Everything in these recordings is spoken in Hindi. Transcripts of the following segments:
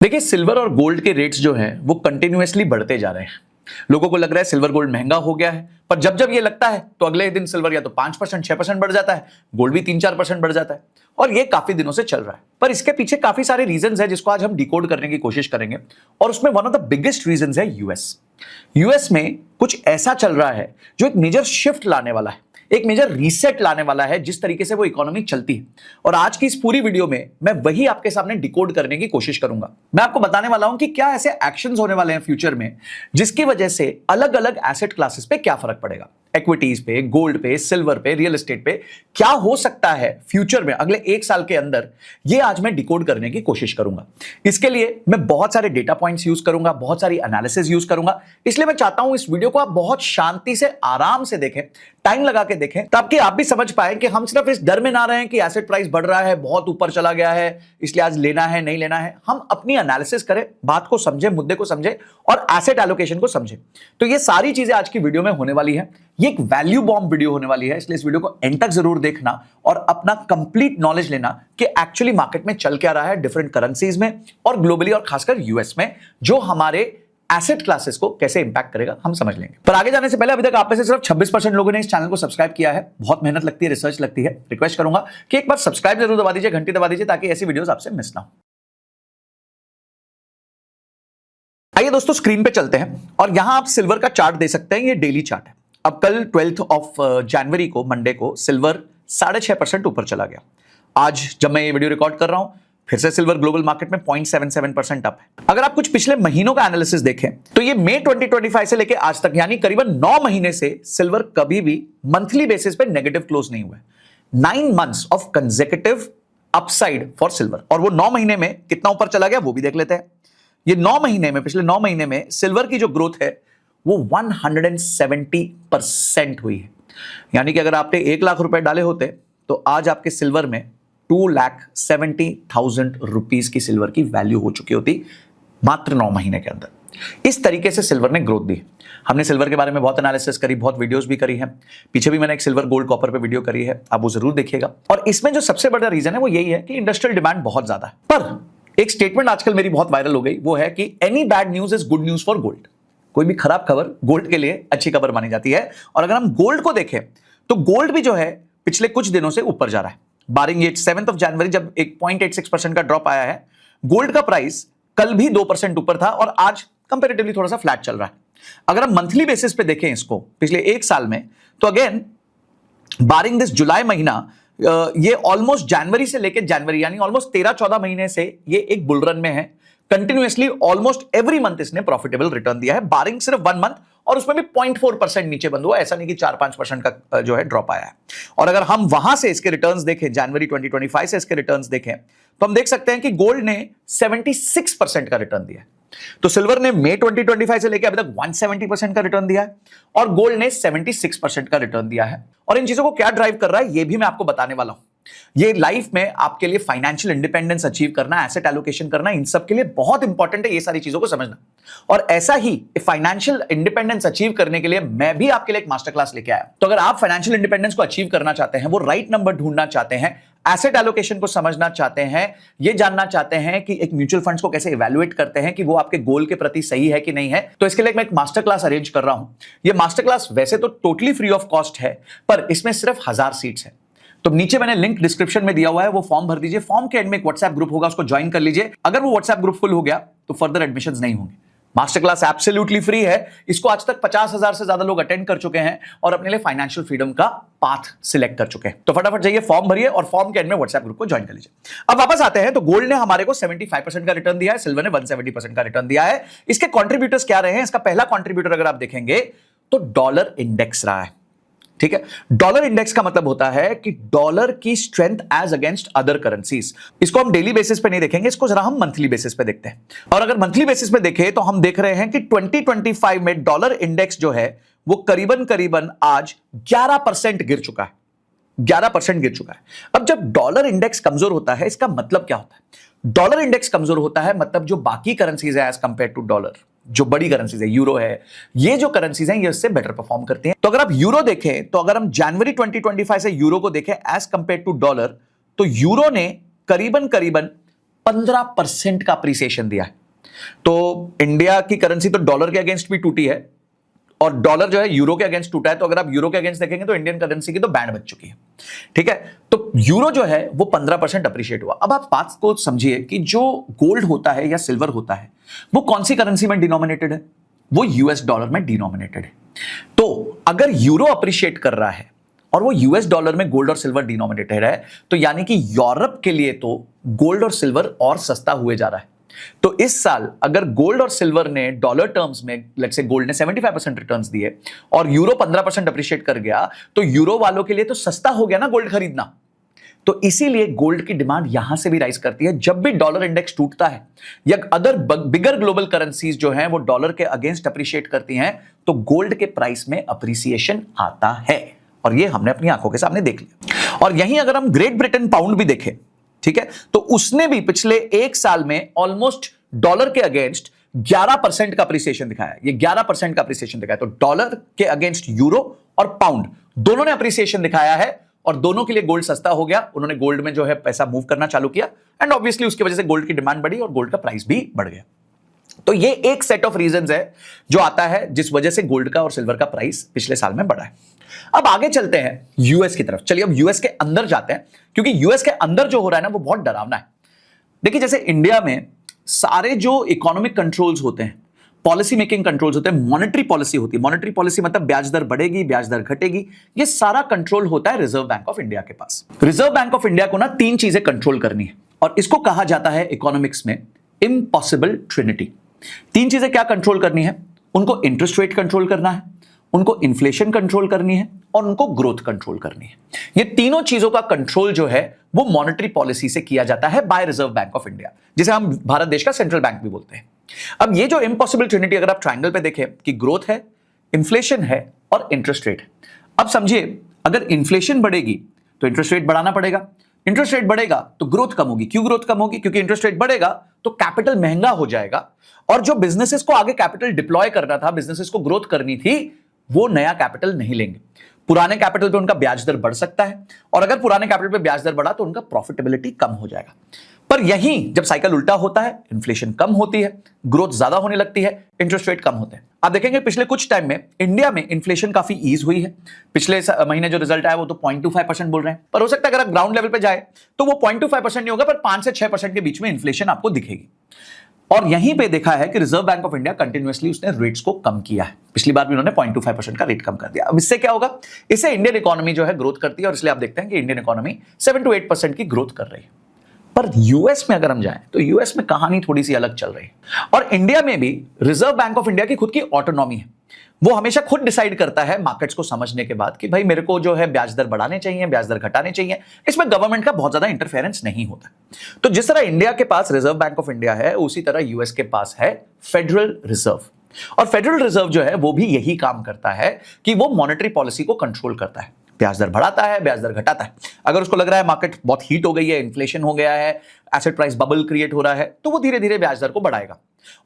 देखिए, सिल्वर और गोल्ड के रेट्स जो हैं वो कंटिन्यूअसली बढ़ते जा रहे हैं। लोगों को लग रहा है सिल्वर गोल्ड महंगा हो गया है, पर जब जब ये लगता है तो अगले दिन सिल्वर या तो 5% 6% बढ़ जाता है, गोल्ड भी 3-4% बढ़ जाता है। और ये काफी दिनों से चल रहा है, पर इसके पीछे काफी सारे रीजंस हैं जिसको आज हम डिकोड करने की कोशिश करेंगे। और उसमें one of the biggest reasons है यूएस में कुछ ऐसा चल रहा है जो एक मेजर शिफ्ट लाने वाला है, एक मेजर रीसेट लाने वाला है जिस तरीके से वो इकोनॉमी चलती है। और आज की इस पूरी वीडियो में मैं वही आपके सामने डिकोड करने की कोशिश करूंगा। मैं आपको बताने वाला हूं कि क्या ऐसे एक्शंस होने वाले हैं फ्यूचर में जिसकी वजह से अलग अलग एसेट क्लासेस पे क्या फर्क पड़ेगा, इक्विटीज पे, गोल्ड पे, सिल्वर पे, रियल एस्टेट पे क्या हो सकता है फ्यूचर में अगले 1 साल के अंदर। ये आज मैं डिकोड करने की कोशिश करूंगा। इसके लिए मैं बहुत सारे डेटा पॉइंट्स यूज करूंगा, बहुत सारी एनालिसिस यूज करूंगा। इसलिए मैं चाहता हूं इस वीडियो को आप बहुत शांति से, आराम से देखें, टाइम लगा के देखें, ताकि आप भी समझ पाए कि हम सिर्फ इस डर में ना रहें कि एसेट प्राइस बढ़ रहा है, बहुत ऊपर चला गया है, इसलिए आज लेना है नहीं लेना है। हम अपनी एनालिसिस करें, बात को समझें, मुद्दे को समझें और एसेट एलोकेशन को समझें। तो ये सारी चीजें आज की वीडियो में होने वाली है। ये एक वैल्यू बॉम्ब वीडियो होने वाली है, इसलिए इस वीडियो को एंड तक जरूर देखना और अपना कंप्लीट नॉलेज लेना कि एक्चुअली मार्केट में चल क्या रहा है डिफरेंट करेंसीज में और ग्लोबली और खासकर यूएस में, जो हमारे एसेट क्लासेस को कैसे इंपैक्ट करेगा हम समझ लेंगे। पर आगे जाने से पहले अभी तक आप में से सिर्फ 26% लोगों ने इस चैनल को सब्सक्राइब किया है। बहुत मेहनत लगती है, रिसर्च लगती है। रिक्वेस्ट करूंगा कि एक बार सब्सक्राइब जरूर दबा दीजिए, घंटी दबा दीजिए, ताकि ऐसी वीडियोस आपसे मिस ना हो। आइए दोस्तों, स्क्रीन पे चलते हैं और यहां आप सिल्वर का चार्ट दे सकते हैं। ये डेली चार्ट है। अब कल 12 जनवरी को, मंडे को, सिल्वर 6.5% ऊपर चला गया। आज जब मैं ये वीडियो रिकॉर्ड कर रहा हूं, फिर से सिल्वर ग्लोबल मार्केट में 0.77% अप है। अगर आप कुछ पिछले महीनों का एनालिसिस देखें तो ये मई 2025 से लेकर आज तक, यानी करीबन 9 महीने से सिल्वर कभी भी मंथली बेसिस पे नेगेटिव क्लोज नहीं हुआ है। 9 months of consecutive upside for silver. और वो 9 महीने में कितना ऊपर चला गया वो भी देख लेते हैं। ये 9 महीने में, पिछले 9 महीने में सिल्वर की जो ग्रोथ है वो 170% हुई है। यानी कि अगर आपने 1 लाख रुपए डाले होते तो आज आपके सिल्वर में 2,70,000 रुपीज की सिल्वर की वैल्यू हो चुकी होती मात्र 9 महीने के अंदर। इस तरीके से सिल्वर ने ग्रोथ दी। हमने सिल्वर के बारे में बहुत एनालिसिस करी, बहुत वीडियोस भी करी है। पीछे भी मैंने एक सिल्वर गोल्ड कॉपर पे वीडियो करी है, आप वो जरूर देखिएगा। और इसमें जो सबसे बड़ा रीजन है वो यही है कि इंडस्ट्रियल डिमांड बहुत ज्यादा है। पर एक स्टेटमेंट आजकल मेरी बहुत वायरल हो गई, वो है कि any bad news is good news for gold. कोई भी खराब खबर गोल्ड के लिए अच्छी खबर मानी जाती है। और अगर हम गोल्ड को देखें तो गोल्ड भी जो है पिछले कुछ दिनों से ऊपर जा रहा है। बारिंग ये 7 जनवरी जब 1.86% का ड्रॉप आया है, गोल्ड का प्राइस कल भी 2% ऊपर था और आज कंपैरेटिवली थोड़ा सा फ्लैट चल रहा है। अगर हम मंथली बेसिस पे देखें इसको पिछले 1 साल में, तो अगेन बारिंग दिस जुलाई महीना, ये ऑलमोस्ट जनवरी से लेकर जनवरी, यानी ऑलमोस्ट 13-14 महीने से ये एक बुल रन में है। कंटिन्यूअसली ऑलमोस्ट एवरी मंथ इसने प्रॉफिटेबल रिटर्न दिया है, बारिंग सिर्फ 1 मंथ, और उसमें भी 0.4% नीचे बंद हुआ। ऐसा नहीं कि 4-5% का जो है ड्रॉप आया है। और अगर हम वहां से इसके रिटर्न्स देखें, जनवरी 2025 से इसके रिटर्न्स देखें, तो हम देख सकते हैं कि गोल्ड ने 76% का रिटर्न दिया है। तो सिल्वर ने मई 2025 से लेकर अभी तक 170% का रिटर्न दिया है और गोल्ड ने 76% का रिटर्न दिया है। और इन चीजों को क्या ड्राइव कर रहा है ये भी मैं आपको बताने वाला हूं। ये लाइफ में आपके लिए फाइनेंशियल इंडिपेंडेंस अचीव करना, एसेट एलोकेशन करना, इन सब के लिए बहुत इंपॉर्टेंट है ये सारी चीजों को समझना। और ऐसा ही फाइनेंशियल इंडिपेंडेंस अचीव करने के लिए मैं भी आपके लिए एक मास्टर क्लास लेके आया। तो अगर आप फाइनेंशियल इंडिपेंडेंस को अचीव करना चाहते हैं, वो राइट नंबर ढूंढना चाहते हैं, एसेट एलोकेशन को समझना चाहते हैं, ये जानना चाहते हैं कि एक म्यूचुअल फंड्स को कैसे इवैल्यूएट करते हैं कि वो आपके गोल के प्रति सही है कि नहीं है, तो इसके लिए मैं एक मास्टर क्लास अरेंज कर रहा हूं। ये मास्टर क्लास वैसे तो टोटली फ्री ऑफ कॉस्ट है, पर इसमें सिर्फ 1000 सीट्स है। तो नीचे मैंने लिंक डिस्क्रिप्शन में दिया हुआ है, वो फॉर्म भर दीजिए। फॉर्म के एंड में एक व्हाट्सएप ग्रुप होगा, उसको ज्वाइन कर लीजिए। अगर वो व्हाट्सएप ग्रुप फुल हो गया तो फर्दर एडमिशंस नहीं होंगे। मास्टर क्लास एब्सोल्युटली फ्री है। इसको आज तक 50,000 से ज्यादा लोग अटेंड कर चुके हैं और अपने लिए फाइनेंशियल फ्रीडम का पाथ सिलेक्ट कर चुके हैं। तो फटाफट जाइए, फॉर्म भरिए और फॉर्म के एंड में व्हाट्सएप ग्रुप को ज्वाइन कर लीजिए। अब वापस आते हैं, तो गोल्ड ने हमारे को 75% का रिटर्न दिया है, सिल्वर ने 170% का रिटर्न दिया है। इसके कॉन्ट्रीब्यूटर्स क्या रहे हैं? इसका पहला कॉन्ट्रीब्यूटर अगर आप देखेंगे तो डॉलर इंडेक्स रहा है। ठीक है, डॉलर इंडेक्स का मतलब होता है कि डॉलर की strength as against other currencies. इसको हम डेली बेसिस पे नहीं देखेंगे, इसको जरा हम मंथली बेसिस पे देखते हैं। और अगर मंथली बेसिस पे देखें तो हम देख रहे हैं कि 2025 में डॉलर इंडेक्स जो है वो करीबन आज 11% गिर चुका है। 11% गिर चुका है। अब जब डॉलर इंडेक्स कमजोर होता है, इसका मतलब क्या होता है? डॉलर इंडेक्स कमजोर होता है मतलब जो बाकी करेंसीज है एज कंपेयर टू डॉलर, जो बड़ी करेंसीज है, यूरो है, ये जो करेंसीज हैं ये इससे बेटर परफॉर्म करती हैं। तो अगर आप यूरो देखें, तो अगर हम जनवरी 2025 से यूरो को देखें एज कंपेयर टू डॉलर, तो यूरो ने करीबन 15% का अप्रिसिएशन दिया है। तो इंडिया की करेंसी तो डॉलर के अगेंस्ट भी टूटी है और डॉलर जो है यूरो के अगेंस्ट टूटा है। तो अगर आप यूरो के अगेंस्ट देखेंगे तो इंडियन करेंसी की तो बैंड बच चुकी है। ठीक है, तो यूरो जो है वो 15% अप्रिशिएट हुआ। अब आप बात को समझिए कि जो गोल्ड होता है या सिल्वर होता है वो कौन सी करेंसी में डिनोमिनेटेड है? वो यूएस डॉलर में डिनोमिनेटेड है। तो अगर यूरो अप्रिशिएट कर रहा है और वो यूएस डॉलर में गोल्ड और सिल्वर डिनोमिनेटेड है, तो यानी कि यूरोप के लिए तो गोल्ड और सिल्वर और सस्ता हुए जा रहा है। तो इस साल अगर गोल्ड और सिल्वर ने डॉलर टर्म्स में, लेट्स से गोल्ड ने 75% रिटर्न्स दिए और यूरो 15% अप्रिशिएट कर गया, तो यूरो वालों के लिए तो सस्ता हो गया ना गोल्ड खरीदना। तो इसीलिए गोल्ड की डिमांड यहां से भी राइज करती है। जब भी डॉलर इंडेक्स टूटता है या अदर बिगर ग्लोबल करेंसीज जो हैं वो डॉलर के अगेंस्ट अप्रिशिएट करती हैं, तो गोल्ड के प्राइस में अप्रिसिएशन आता है। और ये हमने अपनी आंखों के सामने देख लिया। और यहीं अगर हम ग्रेट ब्रिटेन पाउंड भी देखें, ठीक है, तो उसने भी पिछले एक साल में ऑलमोस्ट डॉलर के अगेंस्ट 11% का अप्रिसिएशन दिखाया। ये 11% का अप्रिसिएशन दिखाया। तो डॉलर के अगेंस्ट यूरो और पाउंड दोनों ने अप्रिसिएशन दिखाया है और दोनों के लिए गोल्ड सस्ता हो गया। उन्होंने गोल्ड में जो है पैसा मूव करना चालू किया एंड ऑब्वियसली उसकी वजह से गोल्ड की डिमांड बढ़ी और गोल्ड का प्राइस भी बढ़ गया। तो ये एक सेट ऑफ रीजंस है जो आता है जिस वजह से गोल्ड का और सिल्वर का प्राइस पिछले साल में बढ़ा है। अब आगे चलते हैं यूएस की तरफ। चलिए अब यूएस के अंदर जाते हैं, क्योंकि यूएस के अंदर जो हो रहा है ना वो बहुत डरावना है। देखिए, जैसे इंडिया में सारे जो इकोनॉमिक कंट्रोल्स होते हैं, पॉलिसी मेकिंग कंट्रोल्स होते हैं, मॉनेटरी पॉलिसी होती है। मॉनेटरी पॉलिसी मतलब ब्याज दर बढ़ेगी, ब्याज दर घटेगी, ये सारा कंट्रोल होता है रिजर्व बैंक ऑफ इंडिया के पास। रिजर्व बैंक ऑफ इंडिया को ना 3 चीजें कंट्रोल करनी है और इसको कहा जाता है इकोनॉमिक्स में इम्पॉसिबल ट्रिनिटी। 3 चीजें क्या कंट्रोल करनी है? उनको इंटरेस्ट रेट कंट्रोल करना है, उनको इन्फ्लेशन कंट्रोल करनी है और उनको ग्रोथ कंट्रोल करनी है। ये तीनों चीजों का कंट्रोल जो है वो मॉनेटरी पॉलिसी से किया जाता है by Reserve Bank of India, जिसे हम भारत देश का सेंट्रल बैंक भी बोलते हैं। अब ये जो इम्पॉसिबल ट्रिनिटी अगर आप ट्रायंगल पे देखें कि ग्रोथ है, इन्फ्लेशन है और इंटरेस्ट रेट है। अब समझिए, अगर इन्फ्लेशन बढ़ेगी तो इंटरेस्ट रेट बढ़ाना पड़ेगा, इंटरेस्ट रेट बढ़ेगा तो ग्रोथ कम होगी। क्यों ग्रोथ कम होगी? क्योंकि इंटरेस्ट रेट बढ़ेगा तो कैपिटल महंगा हो जाएगा और जो बिजनेसेस को आगे कैपिटल डिप्लॉय करना था, बिजनेसेस को ग्रोथ करनी थी, वो नया कैपिटल नहीं लेंगे। पुराने कैपिटल पे उनका ब्याज दर बढ़ सकता है और अगर पुराने कैपिटल पे ब्याज दर बढ़ा तो उनका प्रॉफिटेबिलिटी कम हो जाएगा। पर यहीं जब साइकिल उल्टा होता है, इन्फ्लेशन कम होती है, ग्रोथ ज्यादा होने लगती है, इंटरेस्ट रेट कम होते हैं। आप देखेंगे पिछले कुछ टाइम में इंडिया में इन्फ्लेशन काफी ईज हुई है। पिछले महीने जो रिजल्ट आया वो तो 0.25% बोल रहे हैं, पर हो सकता है अगर आप ग्राउंड लेवल पे जाए तो वो 0.25% नहीं होगा, पर 5 से 6% के बीच में इन्फ्लेशन आपको दिखेगी। और यहीं पे देखा है कि reserve Bank of India continuously उसने रेट्स को कम किया है। पिछली बार भी उन्होंने 0.25% का रेट कम कर दिया। अब इससे क्या होगा? इससे इंडियन इकोनॉमी जो है ग्रोथ करती है और इसलिए आप देखते हैं कि इंडियन इकोनॉमी 7 to 8% की ग्रोथ कर रही है। पर यूएस में अगर हम जाएं तो यूएस में कहानी थोड़ी सी अलग चल रही है और इंडिया में भी रिजर्व बैंक ऑफ इंडिया की खुद की ऑटोनॉमी है। वो हमेशा खुद डिसाइड करता है मार्केट्स को समझने के बाद कि भाई मेरे को जो है ब्याज दर बढ़ाने चाहिए, ब्याज दर घटाने चाहिए। इसमें गवर्नमेंट का बहुत ज्यादा इंटरफेरेंस नहीं होता। तो जिस तरह इंडिया के पास रिजर्व बैंक ऑफ इंडिया है, उसी तरह यूएस के पास है फेडरल रिजर्व। और फेडरल रिजर्व जो है वो भी यही काम करता है कि वो मॉनेटरी पॉलिसी को कंट्रोल करता है, ब्याज दर बढ़ाता है, ब्याज दर घटाता है। अगर उसको लग रहा है मार्केट बहुत हीट हो गई है, इन्फ्लेशन हो गया है, एसेट प्राइस बबल क्रिएट हो रहा है, तो वो धीरे धीरे ब्याज दर को बढ़ाएगा।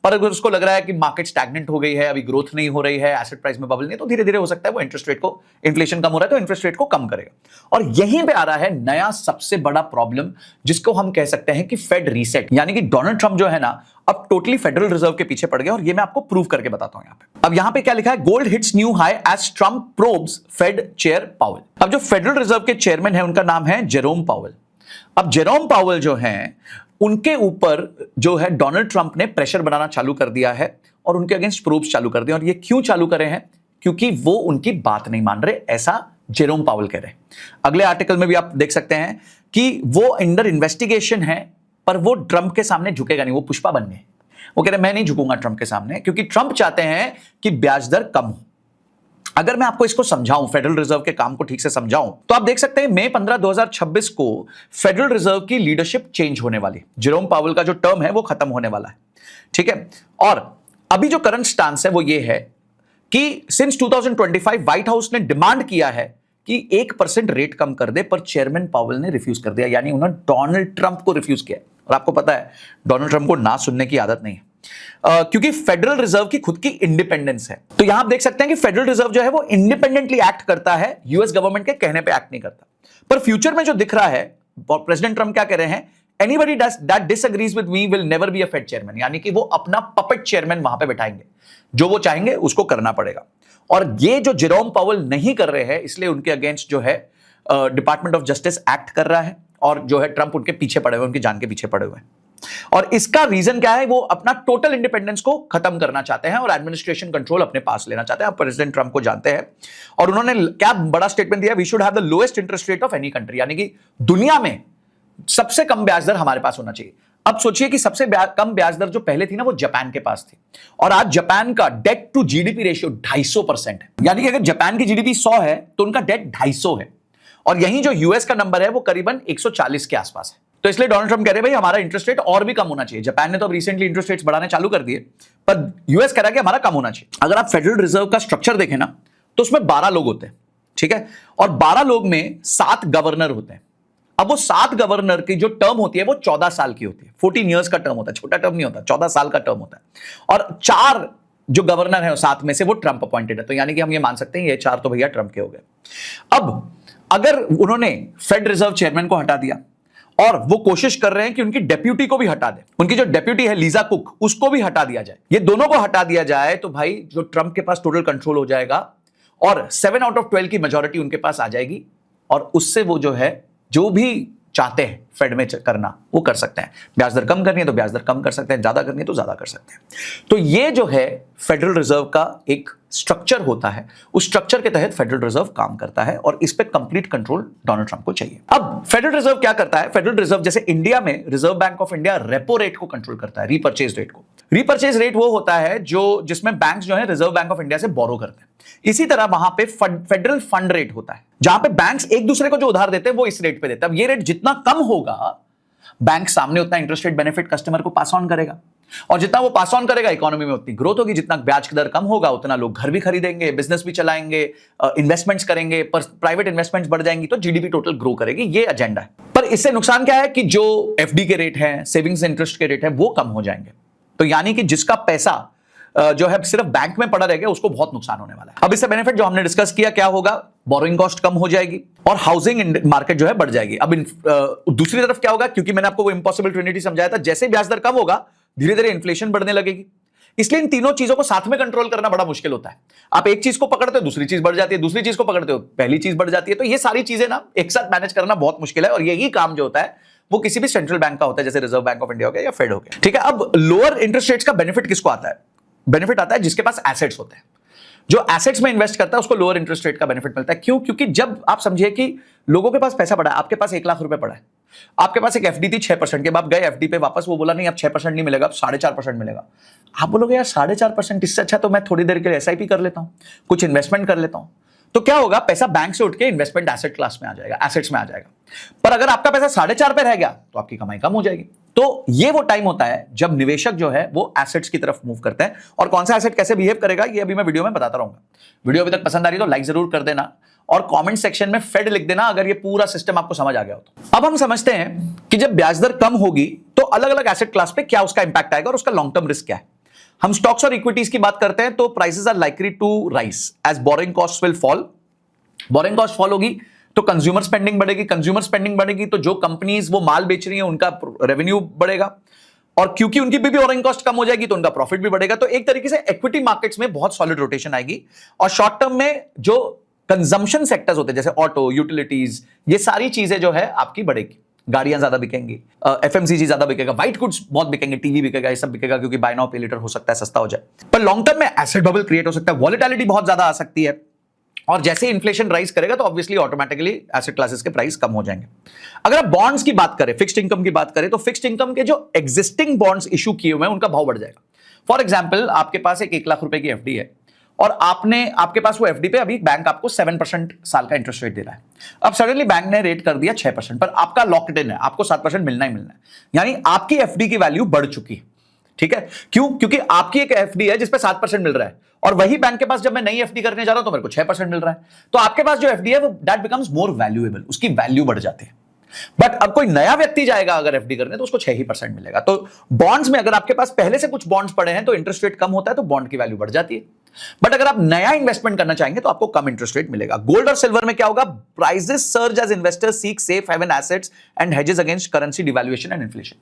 और अगर उसको लग रहा है कि मार्केट स्टैग्नेंट हो गई है, अभी ग्रोथ नहीं हो रही है, एसेट प्राइस में बबल नहीं, तो धीरे धीरे हो सकता है वो इंटरेस्ट रेट को, इन्फ्लेशन कम हो रहा है तो इंटरेस्ट रेट को कम करेगा। और यहीं पे आ रहा है नया सबसे बड़ा प्रॉब्लम, जिसको हम कह सकते हैं कि फेड रीसेट। यानी कि डोनाल्ड ट्रंप जो है ना अब टोटली फेडरल रिजर्व के पीछे पड़ गया और ये मैं आपको प्रूव करके बताता हूं। यहां पे अब यहां पे क्या लिखा है? Gold hits new high as Trump probes Fed chair Powell. अब जो फेडरल रिजर्व के चेयरमैन है उनका नाम है जेरोम पावेल। अब जेरोम पावेल जो है उनके ऊपर जो है डोनाल्ड ट्रंप ने प्रेशर बनाना चालू कर दिया है और उनके अगेंस्ट प्रोब्स चालू कर दिए। और ये क्यों चालू करे हैं? क्योंकि वो उनकी बात नहीं मान रहे, ऐसा जेरोम पावेल कह रहे हैं। अगले आर्टिकल में भी आप देख सकते हैं कि वो अंडर इन्वेस्टिगेशन है, पर वो ट्रंप के सामने झुकेगा नहीं, वो पुष्पा बन गए। वो कह रहे हैं मैं नहीं झुकूंगा ट्रंप के सामने, क्योंकि ट्रंप चाहते हैं कि ब्याज दर कम हो। अगर मैं आपको इसको समझाऊं, फेडरल रिजर्व के काम को ठीक से समझाऊं, तो आप देख सकते हैं मई 15, 2026 को फेडरल रिजर्व की लीडरशिप चेंज होने वाली। जेरोम पावेल का जो टर्म है वो खत्म होने वाला है, ठीक है। और अभी जो करंट स्टांस है वो ये है कि सिंस 2025 व्हाइट हाउस ने डिमांड किया है कि 1% रेट कम कर दे, पर चेयरमैन पावेल ने रिफ्यूज कर दिया, यानी उन्होंने डोनाल्ड ट्रंप को रिफ्यूज किया। और आपको पता है डोनाल्ड ट्रंप को ना सुनने की आदत नहीं है, क्योंकि फेडरल रिजर्व की खुद की इंडिपेंडेंस है। तो यहां आप देख सकते हैं कि फेडरल रिजर्व जो है वो इंडिपेंडेंटली एक्ट करता है, यूएस गवर्नमेंट के कहने पे एक्ट नहीं करता। पर फ्यूचर में जो दिख रहा है, प्रेसिडेंट ट्रंप क्या कह रहे हैं, anybody that disagrees with me will never be a Fed chairman, यानी कि वो अपना पपेट चेयरमैन वहां पे बैठाएंगे, जो वो चाहेंगे उसको करना पड़ेगा। और ये जो जेरोम पावेल नहीं कर रहे हैं, इसलिए उनके अगेंस्ट जो है डिपार्टमेंट ऑफ जस्टिस एक्ट कर रहा है, और जो है ट्रंप उनके पीछे पड़े हुए, उनकी जान के पीछे पड़े हुए हैं। और इसका रीजन क्या है? वो अपना टोटल इंडिपेंडेंस को खत्म करना चाहते हैं और एडमिनिस्ट्रेशन कंट्रोल अपने पास लेना चाहते हैं। आप प्रेसिडेंट ट्रंप को जानते हैं, और उन्होंने क्या बड़ा स्टेटमेंट दिया, we should have the lowest interest rate of any country, यानी कि दुनिया में सबसे कम ब्याज दर हमारे पास होना चाहिए। अब सोचिए कि सबसे कम ब्याज दर जो पहले थी ना, वो जापान के पास थी, और आज जापान का डेट टू जीडीपी रेशियो 250% है। यानी कि अगर जापान की जीडीपी 100 है तो उनका डेट 250 है, और यहीं जो यूएस का नंबर है वो करीबन 140 के आसपास है। तो इसलिए डोनाल्ड ट्रंप कह रहे हैं भाई हमारा इंटरेस्ट रेट और भी कम होना चाहिए। जापान ने तो अब रिसेंटली इंटरेस्ट रेट्स बढ़ाने चालू कर दिए, पर यूएस कह रहा है कि हमारा कम होना चाहिए। अगर आप फेडरल रिजर्व का स्ट्रक्चर देखें ना, तो उसमें 12 लोग होते हैं, ठीक है, और 12 लोग में 7 गवर्नर होते हैं। अब वो 7 गवर्नर की जो टर्म होती है वो 14 साल की होती है, 14 ईयर्स का टर्म होता है, छोटा टर्म नहीं होता, 14 साल का टर्म होता है। और 4 जो गवर्नर है 7 में से वो ट्रंप अपॉइंटेड है, तो यानी कि हम ये मान सकते हैं ये 4 तो भैया ट्रंप के हो गए। अब अगर उन्होंने फेड रिजर्व चेयरमैन को हटा दिया, और वो कोशिश कर रहे हैं कि उनकी डेप्यूटी को भी हटा दे, उनकी जो डेप्यूटी है लीजा कुक, उसको भी हटा दिया जाए, ये दोनों को हटा दिया जाए, तो भाई जो ट्रंप के पास टोटल कंट्रोल हो जाएगा और 7 आउट ऑफ 12 की मेजॉरिटी उनके पास आ जाएगी, और उससे वो जो है जो भी चाहते हैं फेड में करना वो कर सकते हैं। ब्याज दर कम करनी है तो ब्याज दर कम कर सकते हैं, ज्यादा करनी है तो ज्यादा कर सकते हैं। तो ये जो है फेडरल रिजर्व का एक स्ट्रक्चर होता है, उस स्ट्रक्चर के तहत फेडरल रिजर्व काम करता है, और इस पे कंप्लीट कंट्रोल डोनाल्ड ट्रंप को चाहिए। अब फेडरल रिजर्व क्या करता है? फेडरल रिजर्व जैसे इंडिया में reserve Bank of India repo rate को कंट्रोल करता है, रीपर्चेज रेट को। रीपर्चेज रेट वो होता है जो जिसमें बैंक्स जो है रिजर्व बैंक ऑफ इंडिया से बोरो करते हैं। इसी तरह वहां पे फेडरल फंड रेट होता है, जहां पे बैंक्स एक दूसरे को जो उधार देते हैं वो इस रेट पे देते हैं। अब ये रेट जितना कम होगा, बैंक सामने उतना इंटरेस्ट रेट बेनिफिट कस्टमर को पास ऑन करेगा, और जितना वो पास ऑन करेगा इकोनॉमी में उतनी ग्रोथ होगी। जितना ब्याज की दर कम होगा उतना लोग घर भी खरीदेंगे, बिजनेस भी चलाएंगे, इन्वेस्टमेंट्स करेंगे, प्राइवेट इन्वेस्टमेंट्स बढ़ जाएंगी, तो जीडीपी टोटल ग्रो करेगी। ये एजेंडा है। पर इससे नुकसान क्या है कि जो एफडी के रेट हैं, सेविंग्स इंटरेस्ट के रेट है, वो कम हो जाएंगे। तो यानी कि जिसका पैसा जो है सिर्फ बैंक में पड़ा रहेगा उसको बहुत नुकसान होने वाला है। अब इससे बेनिफिट जो हमने डिस्कस किया क्या होगा? बोरोइंग कॉस्ट कम हो जाएगी और हाउसिंग मार्केट जो है बढ़ जाएगी। अब दूसरी तरफ क्या होगा? क्योंकि मैंने आपको वो इंपॉसिबल ट्रिनिटी समझाया था, जैसे ब्याज दर कम होगा धीरे धीरे इन्फ्लेशन बढ़ने लगेगी। इसलिए इन तीनों चीजों को साथ में कंट्रोल करना बड़ा मुश्किल होता है। आप एक चीज को पकड़ते हो दूसरी चीज बढ़ जाती है, दूसरी चीज को पकड़ते हो पहली चीज बढ़ जाती है। तो ये सारी चीजें ना एक साथ मैनेज करना बहुत मुश्किल है, और यही काम जो होता है वो किसी भी सेंट्रल बैंक का होता है, जैसे रिजर्व बैंक ऑफ इंडिया हो गया या फेड हो गया, ठीक है। अब लोअर इंटरेस्ट रेट्स का बेनिफिट किसको आता है? बेनिफिट आता है जिसके पास एसेट्स होते हैं। जो एसेट्स में इन्वेस्ट करता है उसको लोअर इंटरेस्ट रेट का बेनिफिट मिलता है। क्यों? क्योंकि जब आप समझिए कि लोगों के पास पैसा पड़ा है, आपके पास 1 लाख रुपए पड़ा है, आपके पास एक एफडी थी 6% के, आप गए एफडी पे वापस, वो बोला नहीं अब 6% नहीं मिलेगा, अब 4.5% मिलेगा। आप बोलोगे यार 4.5%, इससे अच्छा तो मैं थोड़ी देर के लिए एसआईपी कर लेता हूं, कुछ इन्वेस्टमेंट कर लेता हूं। तो क्या होगा? पैसा बैंक से उठ के इन्वेस्टमेंट एसेट क्लास में आ जाएगा, एसेट्स में आ जाएगा। पर अगर आपका पैसा 4.5 पे रह गया तो आपकी कमाई कम हो जाएगी। तो ये वो टाइम होता है जब निवेशक जो है वो एसेट्स की तरफ मूव करते हैं, और कौन सा एसेट कैसे बिहेव करेगा ये अभी मैं वीडियो में बताता रहूंगा। वीडियो अभी तक पसंद आ रही तो लाइक जरूर कर देना, और कमेंट सेक्शन में फेड लिख देना अगर ये पूरा सिस्टम आपको समझ आ गया हो तो। अब हम समझते हैं कि जब ब्याज दर कम होगी तो अलग अलग एसेट क्लास पे क्या उसका इंपैक्ट आएगा और उसका लॉन्ग टर्म रिस्क क्या है। हम स्टॉक्स और इक्विटीज की बात करते हैं तो prices are likely to rise as borrowing cost will fall. Borrowing cost fall होगी तो कंज्यूमर स्पेंडिंग बढ़ेगी, कंज्यूमर स्पेंडिंग बढ़ेगी तो जो कंपनीज वो माल बेच रही हैं उनका रेवेन्यू बढ़ेगा, और क्योंकि उनकी भी बोरिंग कॉस्ट कम हो जाएगी तो उनका प्रॉफिट भी बढ़ेगा। तो एक तरीके से इक्विटी मार्केट्स में बहुत सॉलिड रोटेशन आएगी, और शॉर्ट टर्म में जो कंजम्पशन सेक्टर्स होते हैं जैसे ऑटो, यूटिलिटीज, ये सारी चीजें जो है आपकी बढ़ेगी। गाड़ियां ज्यादा बिकेंगी, एफएमसीजी ज्यादा बिकेगा, व्हाइट गुड्स बहुत बिकेंगे, टीवी बिकेगा, ये सब बिकेगा क्योंकि बाय नाउ पे लेटर हो सकता है सस्ता हो जाए। पर लॉन्ग टर्म में एसेट बबल क्रिएट हो सकता है, वॉलेटिलिटी बहुत ज्यादा आ सकती है, और जैसे इन्फ्लेशन राइज करेगा तो ऑब्वियसली ऑटोमेटिकली एसेट क्लासेस के प्राइस कम हो जाएंगे। अगर आप बॉन्ड्स की बात करें, फिक्स्ड इनकम की बात करें, तो फिक्स्ड इनकम के जो एग्जिस्टिंग बॉन्ड्स इशू किए हुए हैं उनका भाव बढ़ जाएगा। फॉर एग्जांपल आपके पास एक 1 लाख रुपए की एफडी है, और आपके पास वो एफडी पे अभी बैंक आपको 7% साल का इंटरेस्ट रेट दे रहा है। अब सडनली बैंक ने रेट कर दिया 6%, पर आपका लॉक्ड इन है, आपको 7% मिलना ही मिलना है, यानी आपकी एफडी की वैल्यू बढ़ चुकी है। ठीक है, क्यों? क्योंकि आपकी एक एफडी है जिसपे 7% मिल रहा है, और वही बैंक के पास जब मैं नई एफडी करने जा रहा हूं तो मेरे को 6% मिल रहा है, तो आपके पास जो एफडी है वो दैट बिकम्स मोर वैल्यूएबल, उसकी वैल्यू बढ़ जाती है। बट अब कोई नया व्यक्ति जाएगा अगर एफडी करने तो उसको 6% मिलेगा। तो बॉन्ड्स में अगर आपके पास पहले से कुछ बॉन्ड्स पड़े हैं तो इंटरेस्ट रेट कम होता है तो बॉन्ड की वैल्यू बढ़ जाती है। बट अगर आप नया इन्वेस्टमेंट करना चाहेंगे तो आपको कम इंटरेस्ट रेट मिलेगा। गोल्ड और सिल्वर में क्या होगा, prices surge as investors seek safe haven assets and hedges against currency devaluation and inflation.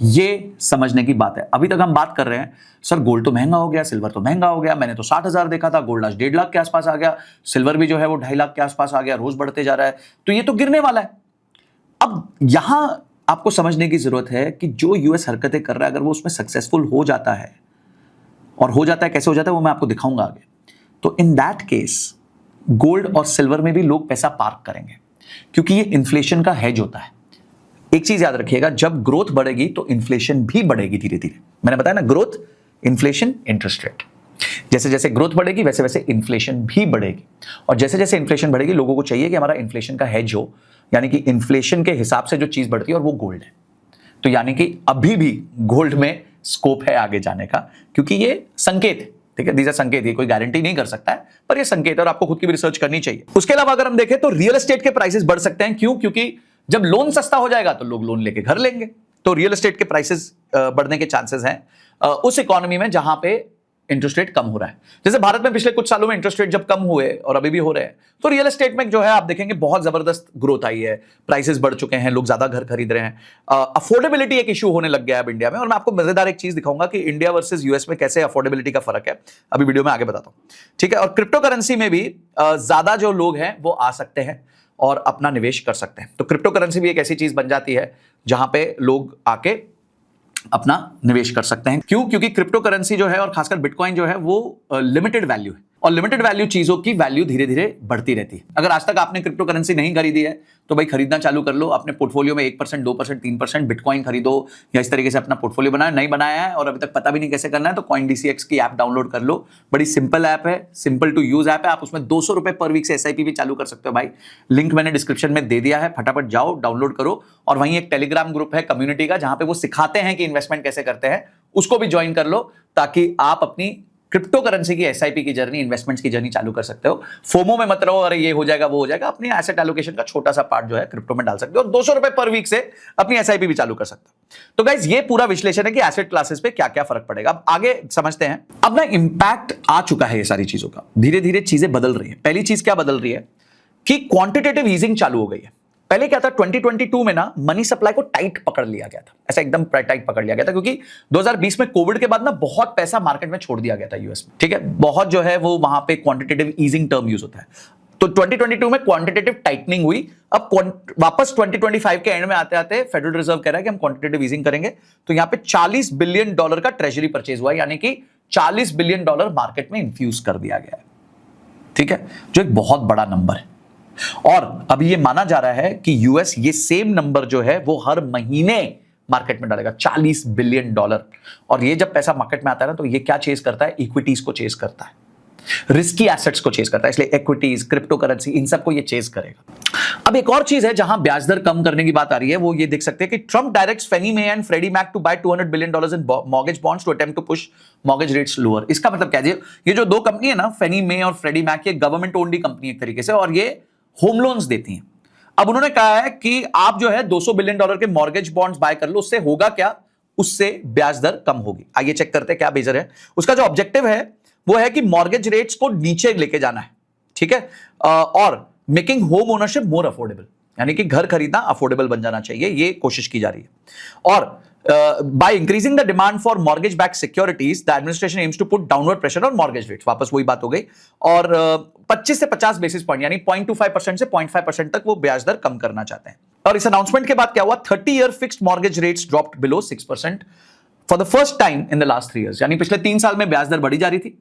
ये समझने की बात है। अभी तक हम बात कर रहे हैं सर गोल्ड तो महंगा हो गया, सिल्वर तो महंगा हो गया, मैंने तो 60,000 देखा था, गोल्ड आज 1.5 लाख के आसपास आ गया, सिल्वर भी जो है वो 2.5 लाख के आसपास आ गया, रोज बढ़ते जा रहा है, तो ये तो गिरने वाला है। अब यहां आपको समझने की जरूरत है कि जो यूएस हरकतें कर रहा है अगर वो उसमें सक्सेसफुल हो जाता है, और हो जाता है कैसे हो जाता है वो मैं आपको दिखाऊंगा आगे, तो इन दैट केस गोल्ड और सिल्वर में भी लोग पैसा पार्क करेंगे, क्योंकि ये इन्फ्लेशन का हेज होता है। एक चीज याद रखिएगा, जब ग्रोथ बढ़ेगी तो इन्फ्लेशन भी बढ़ेगी धीरे धीरे। मैंने बताया ना, ग्रोथ, इन्फ्लेशन, इंटरेस्ट रेट, जैसे जैसे ग्रोथ बढ़ेगी वैसे वैसे इन्फ्लेशन भी बढ़ेगी, और जैसे जैसे इन्फ्लेशन बढ़ेगी लोगों को चाहिए कि हमारा इन्फ्लेशन का हेज हो, यानी कि इन्फ्लेशन के हिसाब से जो चीज बढ़ती है और वो गोल्ड है। तो यानी कि अभी भी गोल्ड में स्कोप है आगे जाने का, क्योंकि ये संकेत है, ठीक है, दीज संकेत, ये कोई गारंटी नहीं कर सकता है, पर ये संकेत है और आपको खुद की भी रिसर्च करनी चाहिए। उसके अलावा अगर हम देखें तो रियल एस्टेट के प्राइसेस बढ़ सकते हैं। क्यों? क्योंकि जब लोन सस्ता हो जाएगा तो लोग लोन लेके घर लेंगे, तो रियल एस्टेट के प्राइसेस बढ़ने के चांसेस हैं उस इकोनॉमी में जहां पे इंटरेस्ट रेट कम हो रहा है। जैसे भारत में पिछले कुछ सालों में इंटरेस्ट रेट जब कम हुए और अभी भी हो रहे हैं, तो रियल एस्टेट में जो है आप देखेंगे बहुत जबरदस्त ग्रोथ आई है, प्राइसेस बढ़ चुके हैं, लोग ज्यादा घर खरीद रहे हैं, अफोर्डेबिलिटी एक इशू होने लग गया है अब इंडिया में। और मैं आपको मजेदार एक चीज दिखाऊंगा कि इंडिया वर्सेस यूएस में कैसे अफोर्डेबिलिटी का फर्क है, अभी वीडियो में आगे बताता हूं, ठीक है। और क्रिप्टो करेंसी में भी ज्यादा जो लोग हैं वो आ सकते हैं और अपना निवेश कर सकते हैं। तो क्रिप्टो करेंसी भी एक ऐसी चीज बन जाती है जहां पे लोग आके अपना निवेश कर सकते हैं। क्यों? क्योंकि क्रिप्टो करेंसी जो है और खासकर बिटकॉइन जो है वो लिमिटेड वैल्यू है, और लिमिटेड वैल्यू चीजों की वैल्यू धीरे धीरे बढ़ती रहती है। अगर आज तक आपने क्रिप्टो करेंसी नहीं खरीदी है तो भाई खरीदना चालू कर लो, अपने पोर्टफोलियो में 1%, 2%, 3% बिटकॉइन खरीदो, या इस तरीके से अपना पोर्टफोलियो बनाया। नहीं बनाया है और अभी तक पता भी नहीं कैसे करना है तो CoinDCX की ऐप डाउनलोड कर लो, बड़ी सिंपल ऐप है, सिंपल टू यूज ऐप है। आप उसमें 200 रुपए पर वीक से SIP भी चालू कर सकते हो भाई, लिंक मैंने डिस्क्रिप्शन में दे दिया है, फटाफट जाओ डाउनलोड करो। और वहीं एक टेलीग्राम ग्रुप है कम्युनिटी का जहां पे वो सिखाते हैं कि इन्वेस्टमेंट कैसे करते हैं, उसको भी ज्वाइन कर लो ताकि आप अपनी क्रिप्टो करेंसी की SIP की जर्नी, इन्वेस्टमेंट्स की जर्नी चालू कर सकते हो। फोमो में मत रहो, अरे ये हो जाएगा वो हो जाएगा, अपनी एसेट एलोकेशन का छोटा सा पार्ट जो है क्रिप्टो में डाल सकते हो और 200 रुपए पर वीक से अपनी SIP भी चालू कर सकते हो। तो गाइज ये पूरा विश्लेषण है कि एसेट क्लासेस पे क्या क्या फर्क पड़ेगा। अब आगे समझते हैं। अब ना इंपैक्ट आ चुका है ये सारी चीजों का, धीरे धीरे चीजें बदल रही है। पहली चीज क्या बदल रही है कि क्वांटिटेटिव ईजिंग चालू हो गई है। पहले क्या था, 2022 में ना मनी सप्लाई को टाइट पकड़ लिया गया था, ऐसा एकदम टाइट पकड़ लिया गया था, क्योंकि 2020 में कोविड के बाद ना बहुत पैसा मार्केट में छोड़ दिया गया था यूएस में, ठीक है, बहुत जो है वो वहां पे क्वांटिटेटिव ईजिंग टर्म यूज होता है। तो 2022 में क्वांटिटेटिव टाइटनिंग हुई। अब वापस 2025 के एंड में आते आते फेडरल रिजर्व कह रहा है कि हम क्वांटिटेटिव ईजिंग करेंगे, तो यहां पे $40 बिलियन का ट्रेजरी परचेज हुआ, यानी कि $40 बिलियन मार्केट में इंफ्यूज कर दिया गया है, ठीक है, जो एक बहुत बड़ा नंबर है। और अभी ये माना जा रहा है कि यूएस ये सेम नंबर जो है वो हर महीने मार्केट में डालेगा, $40 बिलियन। और ये जब पैसा मार्केट में आता है ना तो ये क्या चेस करता है, इक्विटीज को चेस करता है, रिस्की एसेट्स को चेस करता है, इसलिए इक्विटीज, क्रिप्टो करेंसी, इन सबको ये चेस करेगा। अब एक और चीज है जहां ब्याज दर कम करने की बात आ रही है, वो ये देख सकते हैं कि Trump directs Fannie Mae and Freddie Mac to buy $200 billion in mortgage bonds to attempt to push mortgage rates lower. इसका मतलब क्या है, ये जो दो कंपनी है ना, फेनी मे और फ्रेडी मैक, ये गवर्नमेंट ओन्ड कंपनी एक तरीके से, और ये होम लोन्स देती हैं। अब उन्होंने कहा है कि आप जो है $200 बिलियन के मॉर्गेज बॉन्ड्स बाय कर लो, उससे होगा क्या, उससे ब्याज दर कम होगी। आइए चेक करते हैं क्या बेजर है। उसका जो ऑब्जेक्टिव है वो है कि मॉर्गेज रेट्स को नीचे लेके जाना है, ठीक है, और making home ownership more affordable, यानी कि घर खरीदना अफोर्डेबल बन जाना चाहिए, ये कोशिश की जा रही है। और by increasing the demand for mortgage backed securities, the administration aims to put downward pressure on mortgage rates। वापस वही बात हो गई। और 25 से 50 बेसिस पॉइंट, यानी 0.25% से 0.5% तक वो ब्याज दर कम करना चाहते हैं। और इस अनाउंसमेंट के बाद क्या हुआ, 30-year fixed mortgage rates dropped below 6% for the first time in the last 3 years। यानी पिछले 3 साल में ब्याज दर बढ़ी जा रही थी,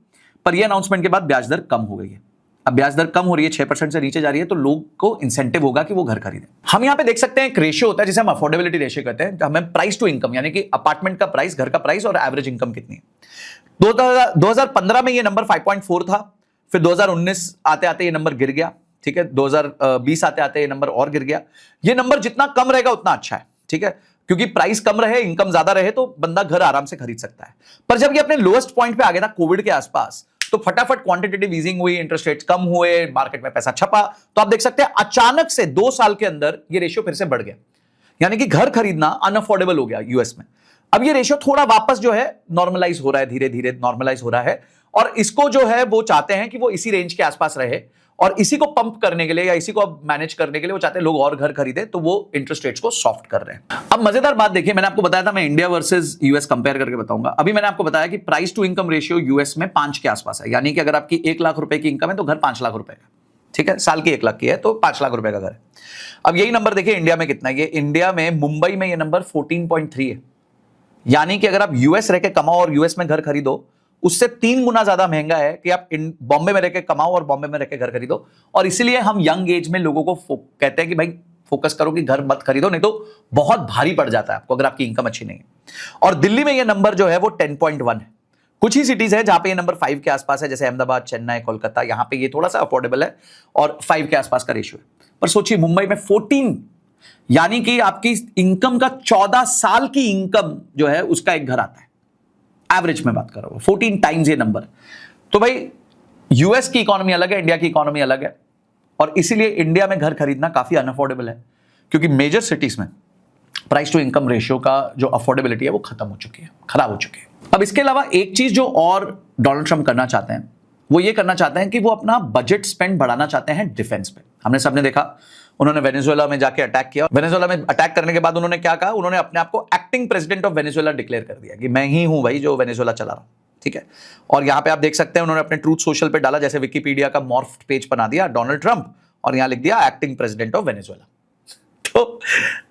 पर यह अनाउंसमेंट के बाद ब्याज दर कम हो गई है। अब ब्याज दर कम हो रही है, 6% से नीचे जा रही है, तो लोग को इंसेंटिव होगा कि वो घर खरीदें। हम यहां पे देख सकते हैं एक रेशियो होता है जिसे हम अफोर्डेबिलिटी रेशियो कहते हैं, हमें प्राइस टू इनकम, यानी कि अपार्टमेंट का प्राइस, घर का प्राइस और एवरेज इनकम कितनी है। 2015 में ये नंबर 5.4 था, फिर 2019 आते आते ये नंबर गिर गया, ठीक है, 2020 आते आते ये नंबर और गिर गया। ये नंबर जितना कम रहेगा उतना अच्छा है, ठीक है, क्योंकि प्राइस कम रहे, इनकम ज्यादा रहे तो बंदा घर आराम से खरीद सकता है। पर जब ये अपने लोएस्ट पॉइंट पे आ गया था कोविड के आसपास, तो फटाफट क्वांटिटेटिव ईजिंग हुई, इंटरेस्ट रेट्स कम हुए, मार्केट में पैसा छपा, तो आप देख सकते हैं अचानक से 2 साल के अंदर ये रेशियो फिर से बढ़ गया, यानी कि घर खरीदना अनअफोर्डेबल हो गया यूएस में। अब ये रेशियो थोड़ा वापस जो है नॉर्मलाइज हो रहा है, धीरे धीरे नॉर्मलाइज हो रहा है, और इसको जो है वो चाहते हैं कि वो इसी रेंज के आसपास रहे, और इसी को पंप करने के लिए या इसी को मैनेज करने के लिए वो चाहते हैं लोग और घर खरीदे, तो वो इंटरेस्ट रेट्स को सॉफ्ट कर रहे हैं। अब मजेदार बात देखिए, मैंने आपको बताया था मैं इंडिया वर्सेस यूएस कंपेयर करके बताऊंगा। अभी मैंने आपको बताया कि price to income ratio US में 5 के आसपास है, यानी कि अगर आपकी 1 लाख रुपए की इनकम है तो घर 5 लाख रुपए का, ठीक है, साल की 1 लाख की है तो 5 लाख रुपए का घर है। अब यही नंबर देखिए इंडिया में कितना है, ये इंडिया में मुंबई में ये नंबर 14.3 है, यानी कि अगर आप यूएस रह के कमाओ और यूएस में घर खरीदो, उससे 3 गुना ज्यादा महंगा है कि आप बॉम्बे में रह के कमाओ और बॉम्बे में रह के घर खरीदो। और इसीलिए हम यंग एज में लोगों को कहते हैं कि भाई फोकस करो कि घर मत खरीदो, नहीं तो बहुत भारी पड़ जाता है आपको अगर आपकी इनकम अच्छी नहीं है। और दिल्ली में ये नंबर जो है वो 10.1 है। कुछ ही सिटीज है जहां पे ये नंबर 5 के आसपास है, जैसे अहमदाबाद, चेन्नई, कोलकाता, यहां पे ये थोड़ा सा अफोर्डेबल है और 5 के आसपास का रेशियो है। पर सोचिए मुंबई में 14, यानी कि आपकी इनकम का 14 साल की इनकम जो है उसका एक घर आता है, एवरेज में बात कर रहा हूं, 14 टाइम्स ये नंबर। तो भाई यूएस की इकोनॉमी अलग है, इंडिया की इकोनॉमी अलग है, और इसीलिए इंडिया में घर खरीदना काफी अनअफोर्डेबल है, क्योंकि मेजर सिटीज में प्राइस टू इनकम रेशियो का जो अफोर्डेबिलिटी है वो खत्म हो चुकी है, खराब हो चुकी है। अब इसके अलावा एक चीज जो और डोनाल्ड ट्रंप करना चाहते हैं वो ये करना चाहते हैं कि वो अपना बजट स्पेंड बढ़ाना चाहते हैं डिफेंस पे। हमने सबने देखा उन्होंने वेनेजुएला में जाके अटैक किया, वेनेजुएला में अटैक करने के बाद उन्होंने क्या कहा, उन्होंने अपने आप को acting president of Venezuela declare कर दिया कि मैं ही हूं भाई जो वेनेजुएला चला रहा हूं, ठीक है। और यहां पे आप देख सकते हैं उन्होंने अपने ट्रूथ सोशल पे डाला, जैसे विकिपीडिया का मॉर्फ्ड पेज बना दिया डोनाल्ड ट्रंप, और यहां लिख दिया एक्टिंग प्रेसिडेंट ऑफ वेनेजुएला। तो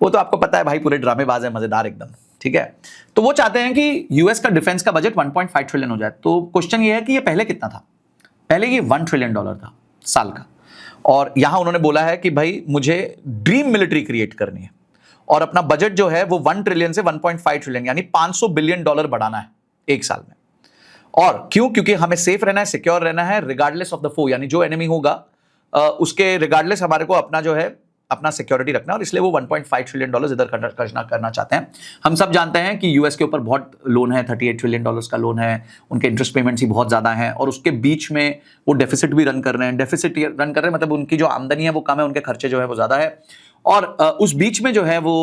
वो तो आपको पता है भाई पूरे ड्रामेबाज है, मजेदार एकदम, ठीक है। तो वो चाहते हैं कि यूएस का डिफेंस का बजट 1.5 ट्रिलियन हो जाए। तो क्वेश्चन ये है कि ये पहले कितना था? पहले ये $1 ट्रिलियन था साल का, और यहां उन्होंने बोला है कि भाई मुझे ड्रीम मिलिट्री क्रिएट करनी है और अपना बजट जो है वो 1 ट्रिलियन से 1.5 ट्रिलियन यानी $500 बिलियन बढ़ाना है एक साल में। और क्यों? क्योंकि हमें सेफ रहना है, सिक्योर रहना है, रिगार्डलेस ऑफ द फो, यानी जो एनिमी होगा उसके रिगार्डलेस हमारे को अपना जो है अपना सिक्योरिटी रखना, और इसलिए वो 1.5 ट्रिलियन इधर करना चाहते हैं। हम सब जानते हैं कि यूएस के ऊपर बहुत लोन है, $38 ट्रिलियन का लोन है, उनके इंटरेस्ट पेमेंट्स ही बहुत ज्यादा हैं, और उसके बीच में वो डेफिसिट भी रन कर रहे हैं। डेफिसिट रन कर रहे हैं मतलब उनकी जो आमदनी है वो कम है, उनके खर्चे जो है वो ज्यादा है, और उस बीच में जो है वो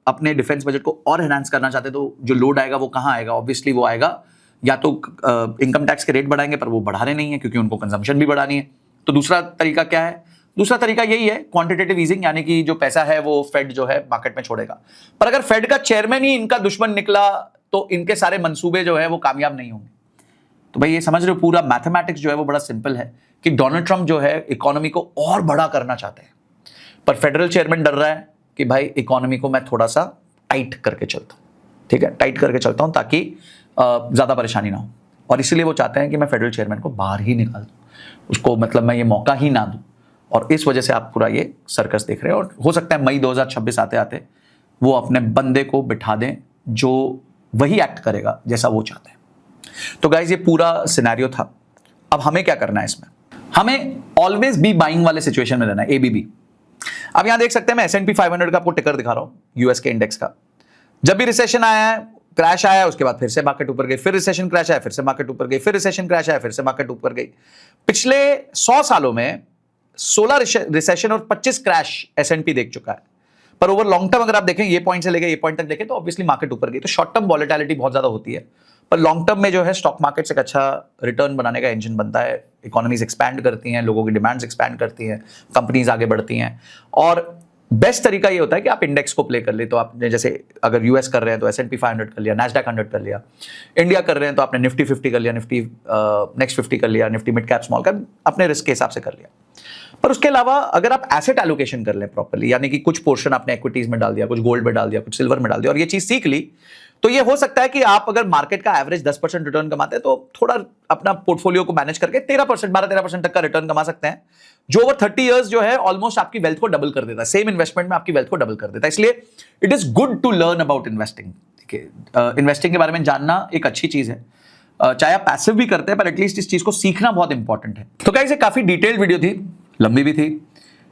अपने डिफेंस बजट को और एनहांस करना चाहते हैं। तो जो लोड आएगा वो कहाँ आएगा? ऑब्वियसली वो आएगा या तो इनकम टैक्स के रेट बढ़ाएंगे, पर वो बढ़ा रहे नहीं है क्योंकि उनको कंजम्पशन भी बढ़ानी है। तो दूसरा तरीका क्या है? दूसरा तरीका यही है क्वांटिटेटिव ईजिंग, यानी कि जो पैसा है वो फेड जो है मार्केट में छोड़ेगा। पर अगर फेड का चेयरमैन ही इनका दुश्मन निकला तो इनके सारे मंसूबे जो है वो कामयाब नहीं होंगे। तो भाई ये समझ रहे हो, पूरा मैथमेटिक्स जो है वो बड़ा सिंपल है कि डोनाल्ड ट्रंप जो है इकोनॉमी को और बड़ा करना चाहते हैं, पर फेडरल चेयरमैन डर रहा है कि भाई इकोनॉमी को मैं थोड़ा सा टाइट करके चलता हूं, ठीक है, टाइट करके चलता हूं ताकि ज्यादा परेशानी ना हो, और इसलिए वो चाहते हैं कि मैं फेडरल चेयरमैन को बाहर ही निकाल दूं, उसको मतलब मैं ये मौका ही ना दूं। और इस वजह से आप पूरा ये सर्कस देख रहे हैं, और हो सकता है मई 2026 आते आते वो अपने बंदे को बिठा दें जो वही एक्ट करेगा जैसा वो चाहते हैं। तो गाइज ये पूरा सिनेरियो था। अब हमें क्या करना है इसमें? हमें ऑलवेज बी बाइंग वाले सिचुएशन में रहना है, ABB। अब यहां देख सकते हैं मैं S&P 500 का आपको टिकर दिखा रहा हूं, यूएस के इंडेक्स का। जब भी रिसेशन आया है, क्रैश आया, उसके बाद फिर से मार्केट ऊपर गई, फिर रिसेशन क्रैश आया, फिर से मार्केट ऊपर गई, फिर रिसेशन क्रैश आया, फिर से मार्केट ऊपर गई। पिछले 100 सालों में 16 रिसेशन और 25 क्रैश S&P देख चुका है। पर ओवर लॉन्ग टर्म अगर आप देखें, ये पॉइंट से लेकर ये पॉइंट तक देखें, तो ऑब्वियसली मार्केट ऊपर गई। तो शॉर्ट टर्म वॉलेटिलिटी बहुत ज्यादा होती है, पर लॉन्ग टर्म में जो है स्टॉक मार्केट से एक अच्छा रिटर्न बनाने का इंजन बनता है। इकोनॉमीज एक्सपैंड करती हैं, लोगों की डिमांड्स एक्सपैंड करती हैं, कंपनीज आगे बढ़ती हैं, और बेस्ट तरीका ये होता है कि आप इंडेक्स को प्ले कर ले। तो आपने जैसे अगर यूएस कर रहे हैं तो S&P 500 कर लिया, NASDAQ 100 कर लिया, इंडिया कर रहे हैं तो आपने निफ्टी 50 कर लिया, निफ्टी नेक्स्ट 50 कर लिया, Nifty mid cap small cap अपने रिस्क के हिसाब से कर लिया। पर उसके अलावा अगर आप एसेट एलोकेशन कर लें प्रॉपर्ली, यानी कि कुछ पोर्शन आपने इक्विटीज में डाल दिया, कुछ गोल्ड में डाल दिया, कुछ सिल्वर में डाल दिया, और ये चीज सीख ली, तो ये हो सकता है कि आप अगर मार्केट का एवरेज 10% रिटर्न कमाते हैं तो थोड़ा अपना पोर्टफोलियो को मैनेज करके 13%, 12-13% तक का रिटर्न कमा सकते हैं, जो ओवर 30 इयर्स जो है ऑलमोस्ट आपकी वेल्थ को डबल कर देता है। सेम इन्वेस्टमेंट में आपकी वेल्थ को डबल कर देता है। इसलिए it is good to learn about investing. Investing के बारे में जानना एक अच्छी चीज है, चाहे आप पैसिव भी करते हैं, पर एटलीस्ट इस चीज को सीखना बहुत इंपॉर्टेंट है। तो गाइस ये काफी डिटेल्ड वीडियो थी, लंबी भी थी,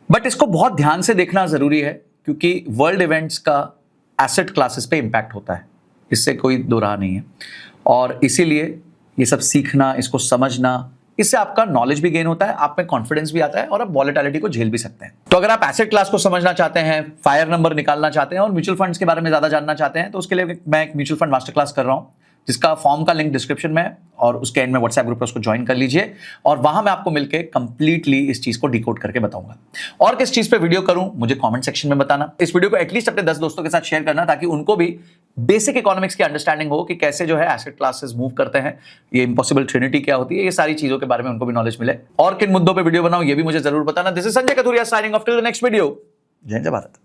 बट इसको बहुत ध्यान से देखना जरूरी है, क्योंकि वर्ल्ड इवेंट्स का एसेट क्लासेस पे इंपैक्ट होता है, इससे कोई दो राह नहीं है। और इसीलिए ये सब सीखना, इसको समझना, इससे आपका नॉलेज भी गेन होता है, आप में कॉन्फिडेंस भी आता है, और आप वॉलेटिलिटी को झेल भी सकते हैं। तो अगर आप एसेट क्लास को समझना चाहते हैं, फायर नंबर निकालना चाहते हैं, और म्यूचुअल फंड्स के बारे में ज्यादा जानना चाहते हैं, तो उसके लिए मैं एक म्यूचुअल फंड मास्टर क्लास कर रहा हूं, जिसका फॉर्म का लिंक डिस्क्रिप्शन में है और उसके एंड में व्हाट्सएप ग्रुप है, उसको ज्वाइन कर लीजिए और वहां मैं आपको मिलकर कंप्लीटली इस चीज को डिकोड करके बताऊंगा। और किस चीज पे वीडियो करूं मुझे कमेंट सेक्शन में बताना। इस वीडियो को एटलीस्ट अपने 10 दोस्तों के साथ शेयर करना ताकि उनको भी बेसिक इकोनॉमिक्स की अंडरस्टैंडिंग हो कि कैसे जो है एसेट क्लासेस मूव करते हैं, ये इम्पॉसिबल ट्रिनिटी क्या होती है, ये सारी चीजों के बारे में उनको भी नॉलेज मिले। और किन मुद्दों पर वीडियो बनाऊं ये भी मुझे जरूर बताना। This is Sanjay Kathuria signing off till the next video. जय हिंद, जय भारत।